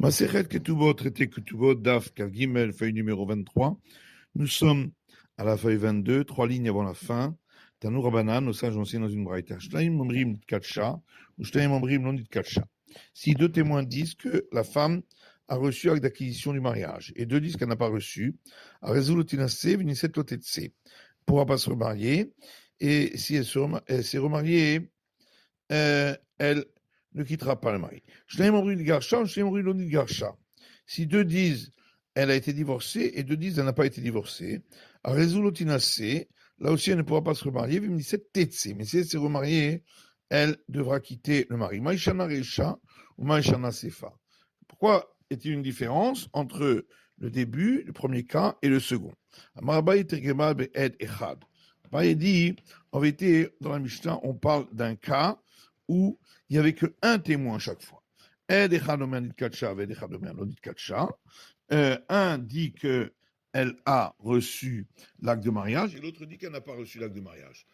Masechet Ketubot, traité Ketubot, Daf, Kagimel, feuille numéro 23. Nous sommes à la feuille 22, 3 lignes avant la fin. Tanou Rabanan, nos sages enseignent dans une braïta. Shtaim Omrim Nitkatsha, ou Shtaim Omrim non Nitkatsha. Si deux témoins disent que la femme a reçu acte d'acquisition du mariage, et deux disent qu'elle n'a pas reçu, Arezulutinase, Viniset Lotetse, ne pourra pas se remarier, et si elle s'est remariée, elle ne quittera pas le mari. Si deux disent elle a été divorcée et deux disent elle n'a pas été divorcée, là aussi elle ne pourra pas se remarier, mais si elle s'est remariée, elle devra quitter le mari. Pourquoi est-il une différence entre le début, le premier cas, et le second? Il dit, en vérité, dans la Mishnah, on parle d'un cas où il n'y avait qu'un témoin chaque fois. Un dit qu'elle a reçu l'acte de mariage et l'autre dit qu'elle n'a pas reçu l'acte de mariage.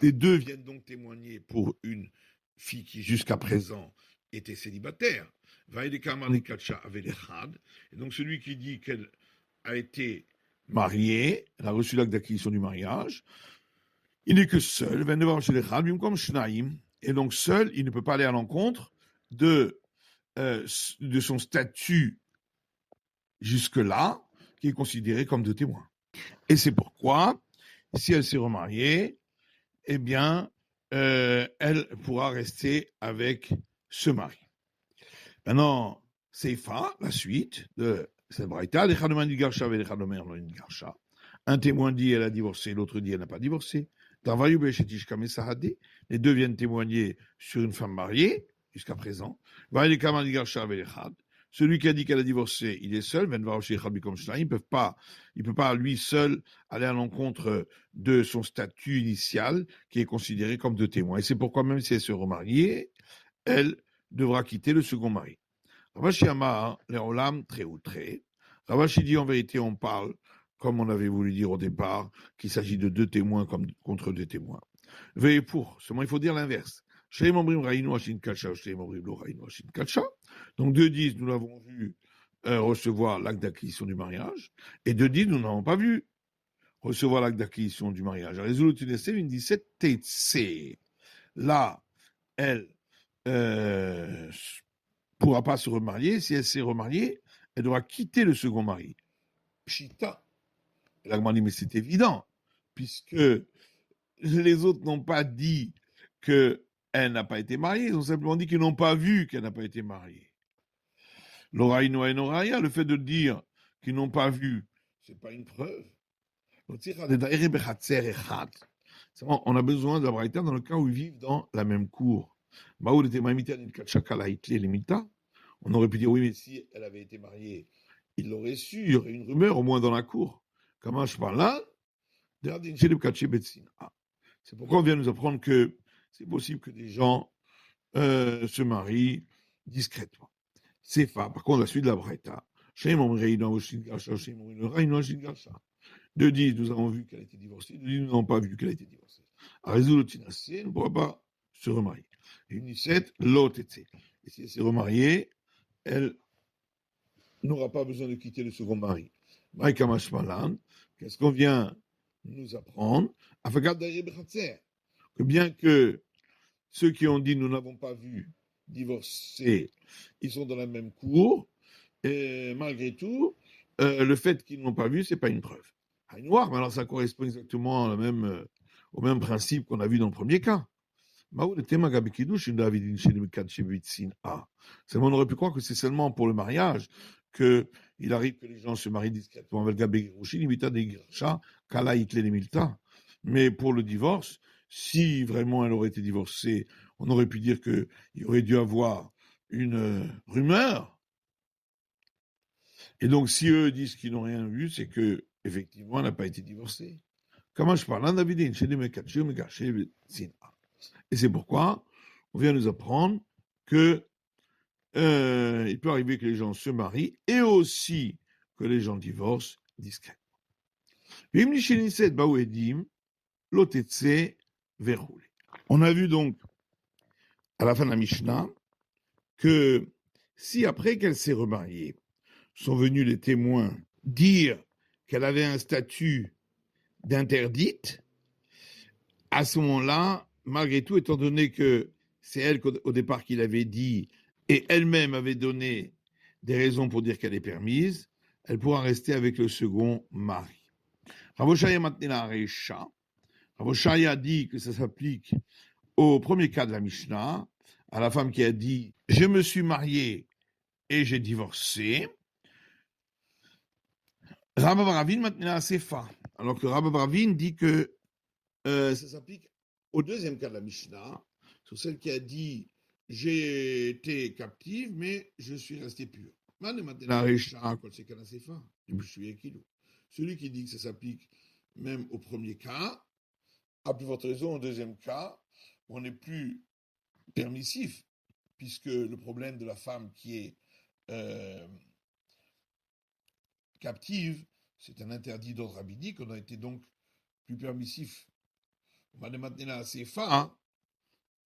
Les deux viennent donc témoigner pour une fille qui jusqu'à présent était célibataire. Et donc celui qui dit qu'elle a été mariée, elle a reçu l'acte d'acquisition du mariage, il n'est que seul, et donc seul, il ne peut pas aller à l'encontre de son statut jusque-là, qui est considéré comme de témoin. Et c'est pourquoi, si elle s'est remariée, eh bien, elle pourra rester avec ce mari. Maintenant, Seifa, la suite de cette braïta, un témoin dit elle a divorcé, l'autre dit elle n'a pas divorcé. Les deux viennent témoigner sur une femme mariée, jusqu'à présent. Celui qui a dit qu'elle a divorcé, il est seul. Il ne peut pas, lui seul, aller à l'encontre de son statut initial, qui est considéré comme de témoin. Et c'est pourquoi, même si elle se remariée, elle devra quitter le second mari. Ravashi Amar, Leolam, très ou très. Ravashi dit en vérité, on parle, comme on avait voulu dire au départ, qu'il s'agit de deux témoins comme contre deux témoins. Veillez pour, seulement il faut dire l'inverse. Donc deux disent, nous l'avons vu recevoir l'acte d'acquisition du mariage, et deux disent, nous n'avons pas vu recevoir l'acte d'acquisition du mariage. Là, elle pourra pas se remarier. Si elle s'est remariée, elle devra quitter le second mari. Pshita. L'Agma dit, mais c'est évident, puisque les autres n'ont pas dit qu'elle n'a pas été mariée, ils ont simplement dit qu'ils n'ont pas vu qu'elle n'a pas été mariée. L'oraïno et l'oraya, le fait de dire qu'ils n'ont pas vu, c'est pas une preuve. On a besoin d'un braïta dans le cas où ils vivent dans la même cour. On aurait pu dire, oui, mais si elle avait été mariée, il l'aurait su, il y aurait une rumeur, au moins dans la cour. Comment je parle là? C'est pourquoi on vient nous apprendre que c'est possible que des gens se marient discrètement. C'est pas. Par contre, la suite de la Braïta. Deux disent, nous avons vu qu'elle a été divorcée. Deux disent, nous n'avons pas vu qu'elle a été divorcée. Elle ne pourra pas se remarier. Une 17, l'autre était. Et si elle s'est remariée, elle n'aura pas besoin de quitter le second mari. Qu'est-ce qu'on vient nous apprendre? Que bien que ceux qui ont dit nous n'avons pas vu divorcer, ils sont dans la même cour, et malgré tout, le fait qu'ils n'ont pas vu, c'est pas une preuve. Noir, mais alors ça correspond exactement au même principe qu'on a vu dans le premier cas. Seulement, on aurait pu croire que c'est seulement pour le mariage qu'il arrive que les gens se marient discrètement. Mais pour le divorce, si vraiment elle aurait été divorcée, on aurait pu dire qu'il y aurait dû avoir une rumeur. Et donc, si eux disent qu'ils n'ont rien vu, c'est que effectivement, elle n'a pas été divorcée. Comment je parle? Et c'est pourquoi on vient nous apprendre que il peut arriver que les gens se marient et aussi que les gens divorcent discrètement. On a vu donc à la fin de la Mishnah, que si après qu'elle s'est remariée, sont venus les témoins dire qu'elle avait un statut d'interdite, à ce moment-là, malgré tout, étant donné que c'est elle au départ qui l'avait dit, et elle-même avait donné des raisons pour dire qu'elle est permise, elle pourra rester avec le second mari. Rav Oshaya Matnila Reisha. Rav Oshaya dit que ça s'applique au premier cas de la Mishnah, à la femme qui a dit « Je me suis mariée et j'ai divorcé ». Rabba Baravin Matnila Sefa. Alors que Rabba Baravin dit que ça s'applique au deuxième cas de la Mishnah, sur celle qui a dit « J'ai été captive, mais je suis resté pure ». Celui qui dit que ça s'applique même au premier cas, a plus forte raison au deuxième cas, on n'est plus permissif, puisque le problème de la femme qui est captive, c'est un interdit d'ordre rabbinique, on a été donc plus permissif. On va démanteler là assez fin.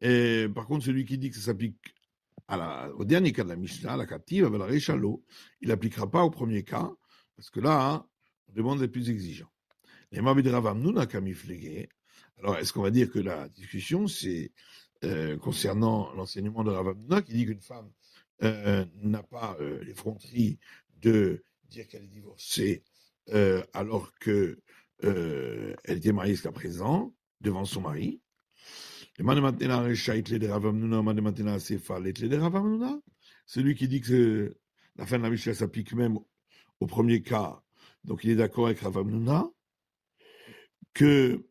Et par contre, celui qui dit que ça s'applique au dernier cas de la Mishnah, la captive, avec la réchalo, il n'appliquera pas au premier cas, parce que là, on demande les plus exigeants. Les Mabid Ravamnuna Kamiflégué. Alors, est-ce qu'on va dire que la discussion, c'est concernant l'enseignement de Ravamnuna, qui dit qu'une femme n'a pas l'effronterie de dire qu'elle est divorcée alors qu'elle était mariée jusqu'à présent, devant son mari. Celui qui dit que la fin de la Mishnah s'applique même au premier cas, donc il est d'accord avec Ravamnuna, que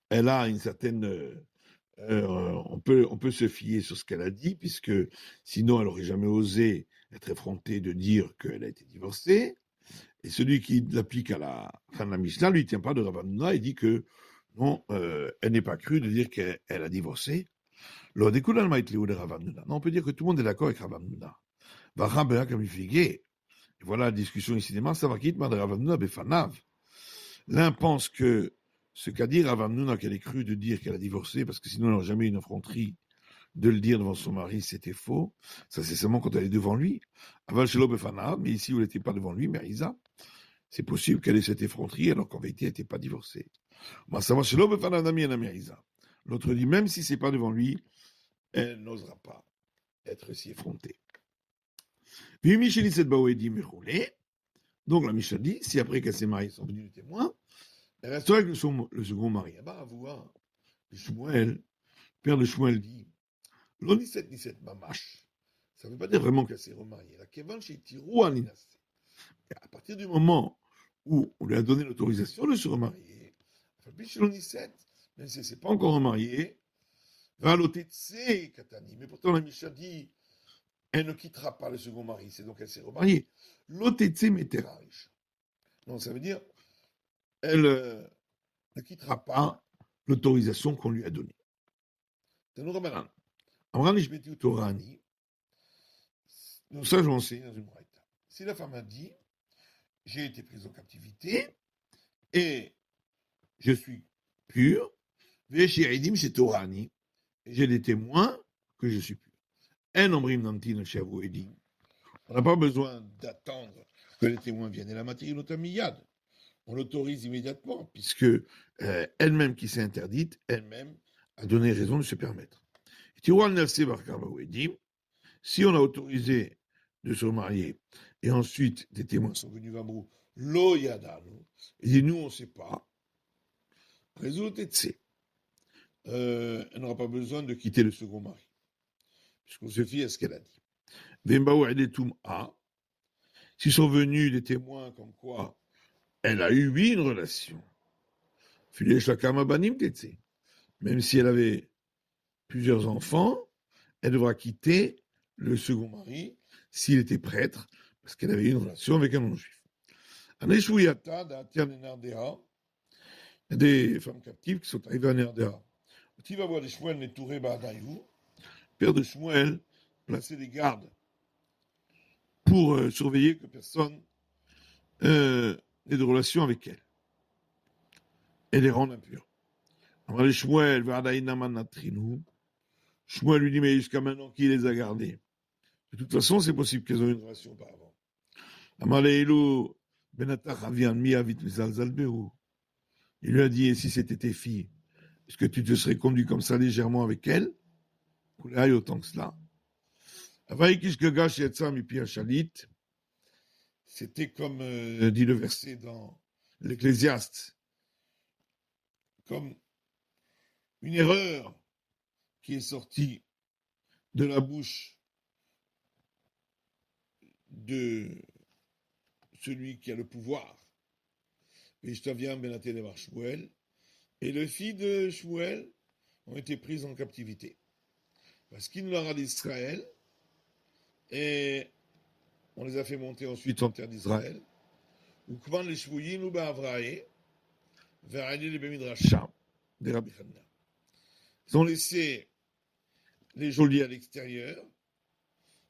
elle a une certaine... on peut se fier sur ce qu'elle a dit, puisque sinon elle n'aurait jamais osé être effrontée de dire qu'elle a été divorcée. Et celui qui l'applique à la fin de la Mishnah, lui, ne tient pas de Ravamnuna et dit que non, elle n'est pas crue de dire qu'elle a divorcé. Non, on peut dire que tout le monde est d'accord avec Ravamnuna. Et voilà la discussion ici des masses, l'un pense que ce qu'a dit Ravamnuna, qu'elle est crue de dire qu'elle a divorcé, parce que sinon elle n'aurait jamais eu une effronterie de le dire devant son mari, c'était faux. Ça, c'est seulement quand elle est devant lui. Aval Shelo Befanav, mais ici où elle n'était pas devant lui, Merisa, c'est possible qu'elle ait cette effronterie alors qu'en vérité elle n'était pas divorcée. L'autre dit, même si c'est pas devant lui, elle n'osera pas être si effrontée. Donc la Mishnah dit, si après qu'elle s'est mariée sont venus les témoins, elle restera avec le second mari. Ah bah, vous voir, le Shmuel, père de Shmuel dit, l'oniset niset mamash. Ça ne veut pas dire vraiment qu'elle s'est remariée. La kevan chez Tirou aninase. À partir du moment où on lui a donné l'autorisation de se remarier, même si elle ne s'est pas encore remariée, va l'otetse katani. Mais pourtant la Mishnah dit, elle ne quittera pas le second mari, c'est donc elle s'est remariée. L'otetse meterarish. Donc ça veut dire, elle ne quittera pas l'autorisation qu'on lui a donnée. Nous, ça, je l'enseigne dans une braïta. Si la femme a dit, j'ai été prise en captivité et je suis pur, et j'ai des témoins que je suis pur. On n'a pas besoin d'attendre que les témoins viennent. Et la matière notamiyad, on l'autorise immédiatement, puisque elle-même qui s'est interdite, elle-même a donné raison de se permettre. Si on a autorisé de se marier, et ensuite des témoins sont venus Vabrou, lo yadanu, et dit nous on ne sait pas, résultat elle n'aura pas besoin de quitter le second mari, puisqu'on se fie à ce qu'elle a dit. Vembaou edetum a, s'ils sont venus des témoins comme quoi elle a eu une relation, même si elle avait plusieurs enfants, elle devra quitter le second mari s'il était prêtre, parce qu'elle avait eu une relation avec un non-juif. Il y a des femmes captives qui sont arrivées à Nerdéa. Tu vas voir les Shmuel Netouré Ba'adaïvou, père de Shmuel, placer des gardes pour surveiller que personne n'ait de relation avec elle et les rendre impures. Alors, Shmuel, Shmuel lui dit, mais jusqu'à maintenant, qui les a gardés? De toute façon, c'est possible qu'elles ont eu une relation auparavant. Amaleilu, Benatach Avian, Mi Avit Mizalzalbehu. Il lui a dit, et si c'était tes filles, est-ce que tu te serais conduit comme ça légèrement avec elles? Aïe, autant que cela. Avaïkish Gagash Yatsam Ipi Shalit. C'était comme dit le verset dans l'Ecclésiaste, comme une erreur qui est sortie de la bouche de celui qui a le pouvoir. Et je t'aviens Benaté de Shmuel. Et les filles de Shmuel ont été prises en captivité. Parce qu'il nous a d'Israël, et on les a fait monter ensuite en terre d'Israël. Ou comment les Shmouyin ou Ba'avrae, vers aller les Bemidrasham, des Rabbi Hanina. Ils ont laissé les geôliers à l'extérieur.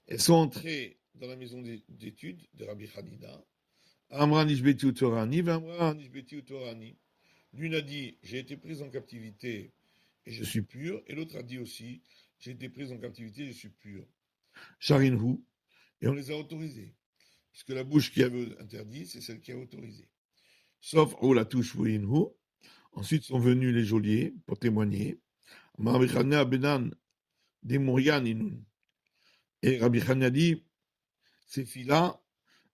Elles sont entrées dans la maison d'études de Rabbi Hanina. Amra Nishbeti Utorani, Vamra Nishbeti Utorani. L'une a dit, j'ai été prise en captivité et je suis pure. Et l'autre a dit aussi, j'ai été prise en captivité et je suis pure. Sharinhu. Et on les a autorisés. Puisque la bouche qui avait interdit, c'est celle qui a autorisé. Sauf Oulatou Shvuinhu. Ensuite sont venus les geôliers pour témoigner. Rabbi Chania Benan de Mourianinun. Et Rabbi Chania dit, ces filles-là,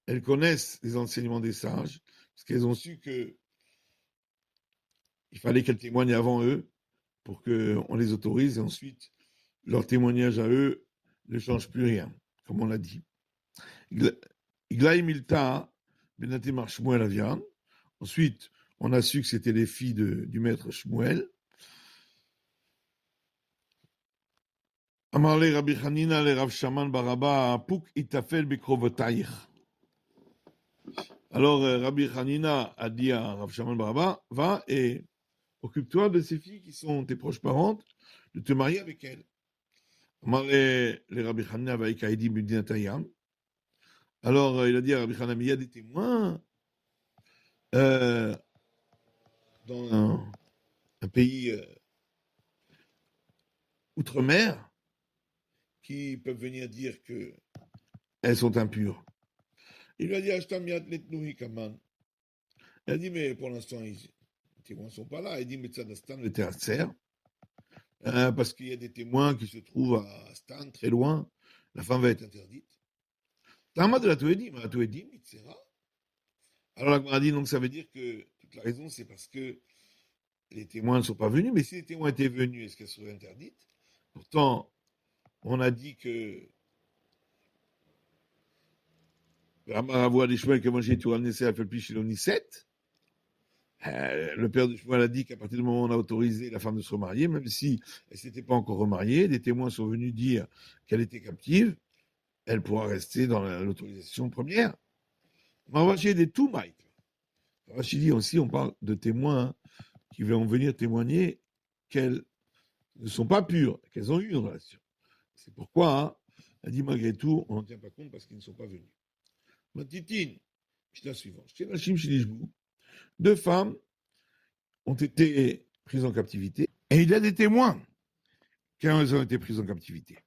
elles connaissent les enseignements des sages, parce qu'elles ont su que il fallait qu'elles témoignent avant eux pour qu'on les autorise, et ensuite, leur témoignage à eux ne change plus rien, comme on l'a dit. Iglaï Milta, Benatimar Shmuel Avian. Ensuite, on a su que c'était les filles du maître Shmuel. Amarle Rabbi Hanina le Rav Shaman Baraba, Pouk itafel bikrovotayich. Alors, Rabbi Hanina a dit à Rav Shaman Baraba, va et occupe-toi de ces filles qui sont tes proches parentes, de te marier avec elles. Amarle le Rabbi Hanina va ekaidi b'dinatayam. Alors, il a dit à Rabbi Hanina, mais il y a des témoins dans un pays outre-mer qui peuvent venir dire qu'elles sont impures. Il lui a dit, il a dit, mais pour l'instant, les témoins ne sont pas là. Il dit, mais Tzadastan était à Tser, parce qu'il y a des témoins qui se trouvent à Stan, très loin. La femme va être interdite. Tama de la Touedim, la Touedim, etc. Alors la Gemara dit, donc ça veut dire que toute la raison, c'est parce que les témoins ne sont pas venus, mais si les témoins étaient venus, est-ce qu'elles seraient interdites? Pourtant, on a dit que le père de Shmuel a dit qu'à partir du moment où on a autorisé la femme de se remarier, même si elle ne s'était pas encore remariée, des témoins sont venus dire qu'elle était captive, elle pourra rester dans l'autorisation première. Ravashi des tout Mike. Ravashi dit aussi, on parle de témoins qui vont venir témoigner qu'elles ne sont pas pures, qu'elles ont eu une relation. C'est pourquoi, elle dit malgré tout, on n'en tient pas compte parce qu'ils ne sont pas venus. Matitine, la suivante. Deux femmes ont été prises en captivité et il y a des témoins quand elles ont été prises en captivité.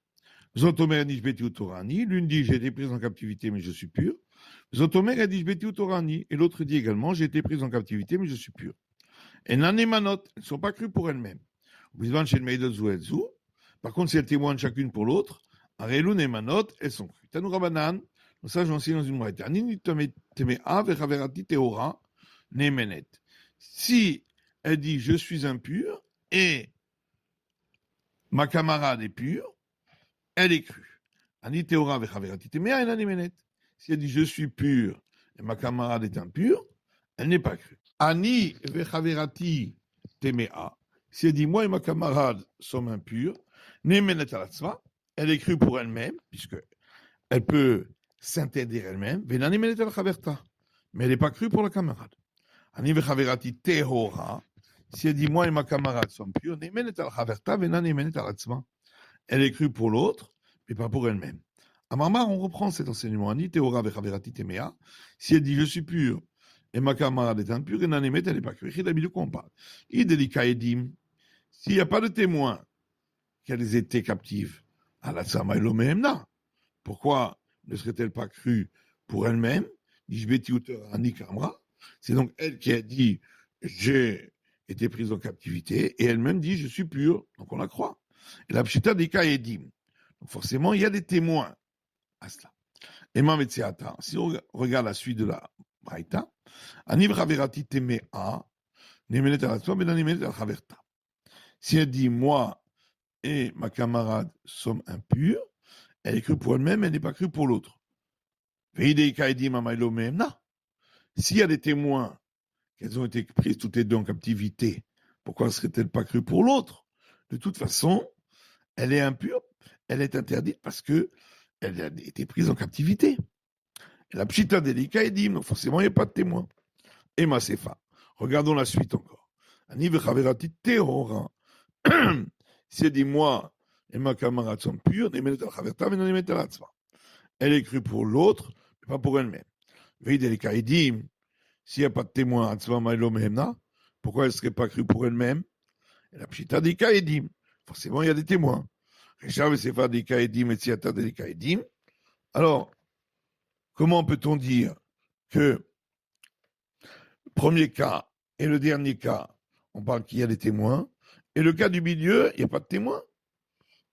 Zotomer Nishbeti Utorani, l'une dit j'ai été prise en captivité mais je suis pure. Zotomer Nishbeti Utorani, et l'autre dit également j'ai été prise en captivité mais je suis pure. Et Nanemanot, elles ne sont pas crues pour elles-mêmes. Par contre, si elles témoignent chacune pour l'autre, Arelu Nemanot, elles sont crues. Tanoura Banan, ça j'en sais dans une moitié. Anini Temea Vechaverati Teora Nemenet. Si elle dit je suis impure et ma camarade est pure, elle est crue. Ani Teora Vechaverati Temea et Nemenet. Si elle dit je suis pure et ma camarade est impure, elle n'est pas crue. Ani Vechaverati Temea. Si elle dit moi et ma camarade sommes impurs, Nemenet Alatzma, elle est crue pour elle-même, puisque elle peut s'interdire elle-même, mais elle n'est pas crue pour la camarade. Ani vechaverati tehora, si elle dit moi et ma camarade sommes purs, elle est crue pour l'autre, mais pas pour elle-même. À Marmar, on reprend cet enseignement. Ani tehora vechaverati temea, si elle dit je suis pur et ma camarade est impure, elle n'est pas crue. De quoi on parle? S'il n'y a pas de témoin qu'elles étaient captives, à la Tsama Elomehemna, pourquoi ne serait-elle pas crue pour elle-même? C'est donc elle qui a dit j'ai été prise en captivité et elle-même dit je suis pure, donc on la croit. Et la pshita des cas est dit. Donc forcément, il y a des témoins à cela. Et Mametseata, si on regarde la suite de la Braïta, Aniv Raverati Temea, Nemenet Alatsma, Ben Nemenet Alchaverta. Si elle dit moi et ma camarade sommes impurs, elle est crue pour elle-même, elle n'est pas crue pour l'autre. S'il y a des témoins qu'elles ont été prises toutes les deux en captivité, pourquoi ne serait-elle pas crue pour l'autre? De toute façon, elle est impure, elle est interdite parce que elle a été prise en captivité. Et la pshita delika est dit, donc forcément il n'y a pas de témoin. Et Masefa. Regardons la suite encore. Si elle dit moi et ma camarade sont purs, elle est crue pour l'autre, mais pas pour elle-même. S'il n'y a pas de témoin, pourquoi elle ne serait pas crue pour elle-même? Et la pshita des kaedim. Forcément, il y a des témoins. Alors, comment peut-on dire que le premier cas et le dernier cas, on parle qu'il y a des témoins, et le cas du milieu, il n'y a pas de témoins?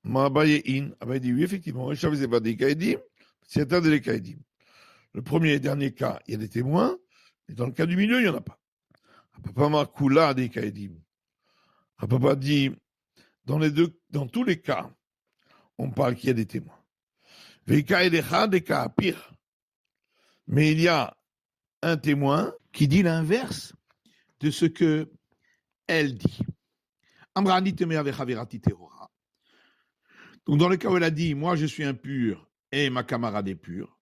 Abaye dit oui, effectivement. Le premier et le dernier cas, il y a des témoins, et dans le cas du milieu, il n'y en a pas. Papa Markoula des Kaedim. Papa dit, dans tous les cas, on parle qu'il y a des témoins. Des cas pire. Mais il y a un témoin qui dit l'inverse de ce que elle dit. Donc dans le cas où elle a dit, moi je suis impur et ma camarade est pure,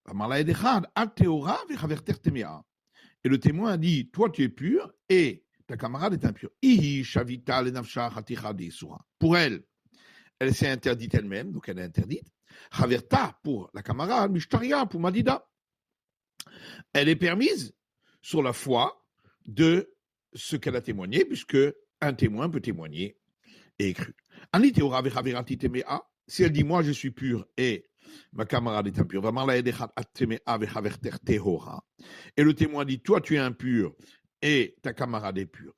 et le témoin a dit, toi tu es pur et ta camarade est impure. Pour elle, elle s'est interdite elle-même, donc elle est interdite. Haverta pour la camarade, Mishtaria pour Madida. Elle est permise sur la foi de ce qu'elle a témoigné, puisque un témoin peut témoigner et est cru. Si elle dit moi je suis pur et ma camarade est impure, et le témoin dit toi tu es impur et ta camarade est pure.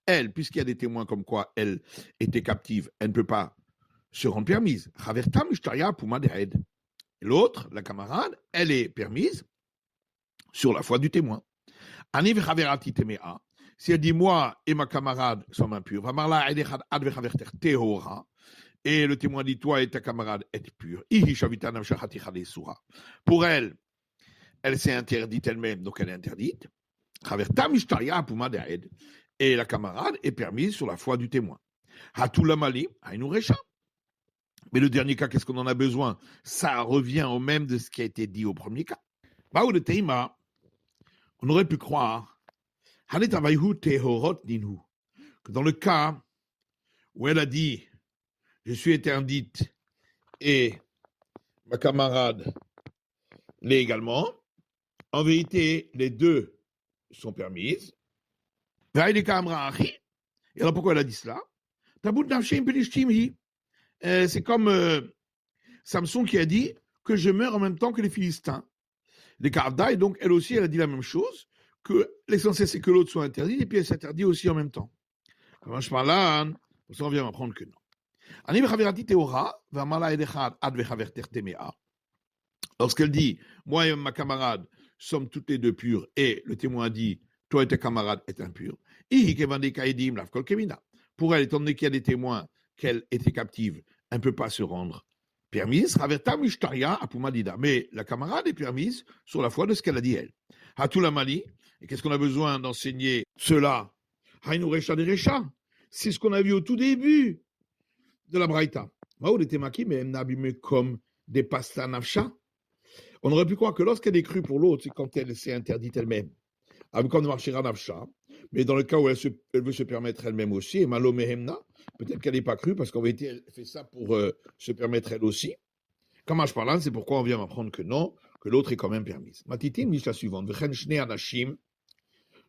Elle, puisqu'il y a des témoins comme quoi elle était captive, elle ne peut pas se rendre permise. L'autre, la camarade, elle est permise sur la foi du témoin. Si elle dit moi et ma camarade sommes impurs, et le témoin dit toi et ta camarade êtes purs. Pour elle, elle s'est interdite elle-même, donc elle est interdite. Et la camarade est permise sur la foi du témoin. Mais le dernier cas, qu'est-ce qu'on en a besoin? Ça revient au même de ce qui a été dit au premier cas. On aurait pu croire que dans le cas où elle a dit je suis interdite et ma camarade l'est également, en vérité, les deux sont permises. Et alors pourquoi elle a dit cela? C'est comme Samson qui a dit que je meurs en même temps que les Philistins. Les Kardai, donc elle aussi, elle a dit la même chose, que l'essentiel c'est que l'autre soit interdit, et puis elle s'interdit aussi en même temps. Comment je parle là, pour ça on vient m'apprendre que non. Lorsqu'elle dit, moi et ma camarade sommes toutes les deux pures, et le témoin dit, toi et ta camarade est impur, pour elle, étant donné qu'il y a des témoins qu'elle était captive, elle ne peut pas se rendre permise, mais la camarade est permise sur la foi de ce qu'elle a dit elle. Et qu'est-ce qu'on a besoin d'enseigner cela? C'est ce qu'on a vu au tout début de la Braïta. Comme des pasta nafsha. On aurait pu croire que lorsqu'elle est crue pour l'autre, c'est quand elle s'est interdite elle-même. Comme marchera nafsha. Mais dans le cas où elle veut se permettre elle-même aussi, et malomehemna, peut-être qu'elle n'est pas crue parce qu'en vérité, elle fait ça pour se permettre elle aussi. Comme je parle, c'est pourquoi on vient m'apprendre que non, que l'autre est quand même permise. Matitin, la suivante.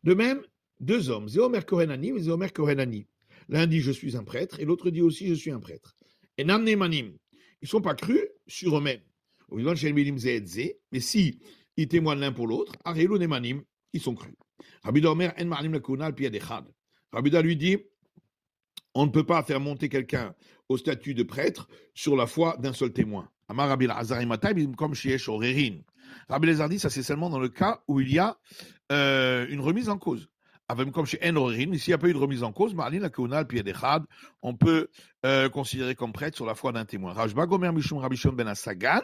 De même deux hommes, Zéomer Kohenani et Zéomer Kohenani. L'un dit je suis un prêtre et l'autre dit aussi je suis un prêtre. Et Nam Nemanim, ils ne sont pas crus sur eux-mêmes. Mais si ils témoignent l'un pour l'autre, Arelu Nemanim, ils sont crus. Rabbi Omer En Ma'alim Lakuna al Pied Echad. Rabbi lui dit on ne peut pas faire monter quelqu'un au statut de prêtre sur la foi d'un seul témoin. Amar Rabbi Elazar comme Shiesh Orerin. Rabbi Elazar dit ça c'est seulement dans le cas où il y a une remise en cause. Avec comme chez En Orerin, s'il n'y a pas eu de remise en cause, Ma'alin la Keuna al Pied Echad, on peut considérer comme prêtre sur la foi d'un témoin. Rajba Gomer Mishum Rabbi Shimon ben Asagan.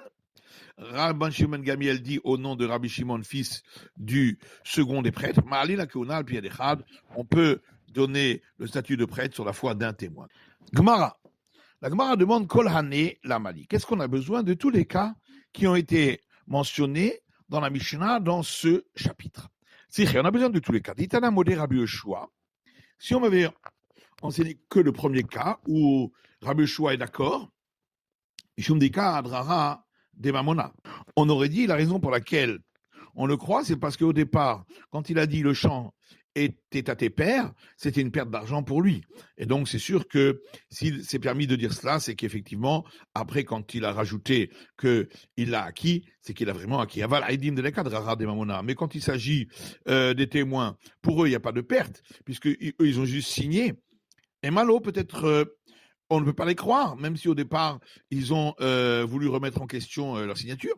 Rabban Shimon Gamiel dit au nom de Rabbi Shimon, fils du second des prêtres, Ma'alin la Keuna al Pied Echad, on peut donner le statut de prêtre sur la foi d'un témoin. Gemara. La Gemara demande Kol Hané la Mali. Qu'est-ce qu'on a besoin de tous les cas qui ont été mentionnés dans la Mishnah dans ce chapitre? On a besoin de tous les cas. Ditana Modé Rabbi Yoshua. Si on m'avait enseigné que le premier cas où Rabbi Yoshua est d'accord, Ishumdika Adrara de Mamona. On aurait dit la raison pour laquelle on le croit, c'est parce qu'au départ, quand il a dit le champ était à tes pères, c'était une perte d'argent pour lui. Et donc, c'est sûr que s'il s'est permis de dire cela, c'est qu'effectivement, après, quand il a rajouté qu'il l'a acquis, c'est qu'il a vraiment acquis. Aval Aïdim de l'Ekad Rara des Mamona. Mais quand il s'agit des témoins, pour eux, il n'y a pas de perte, puisqu'eux, ils ont juste signé. Et Malo, peut-être, on ne peut pas les croire, même si au départ, ils ont voulu remettre en question leur signature.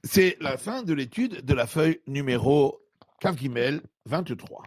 C'est la fin de l'étude de la feuille numéro Kav Gimel 23.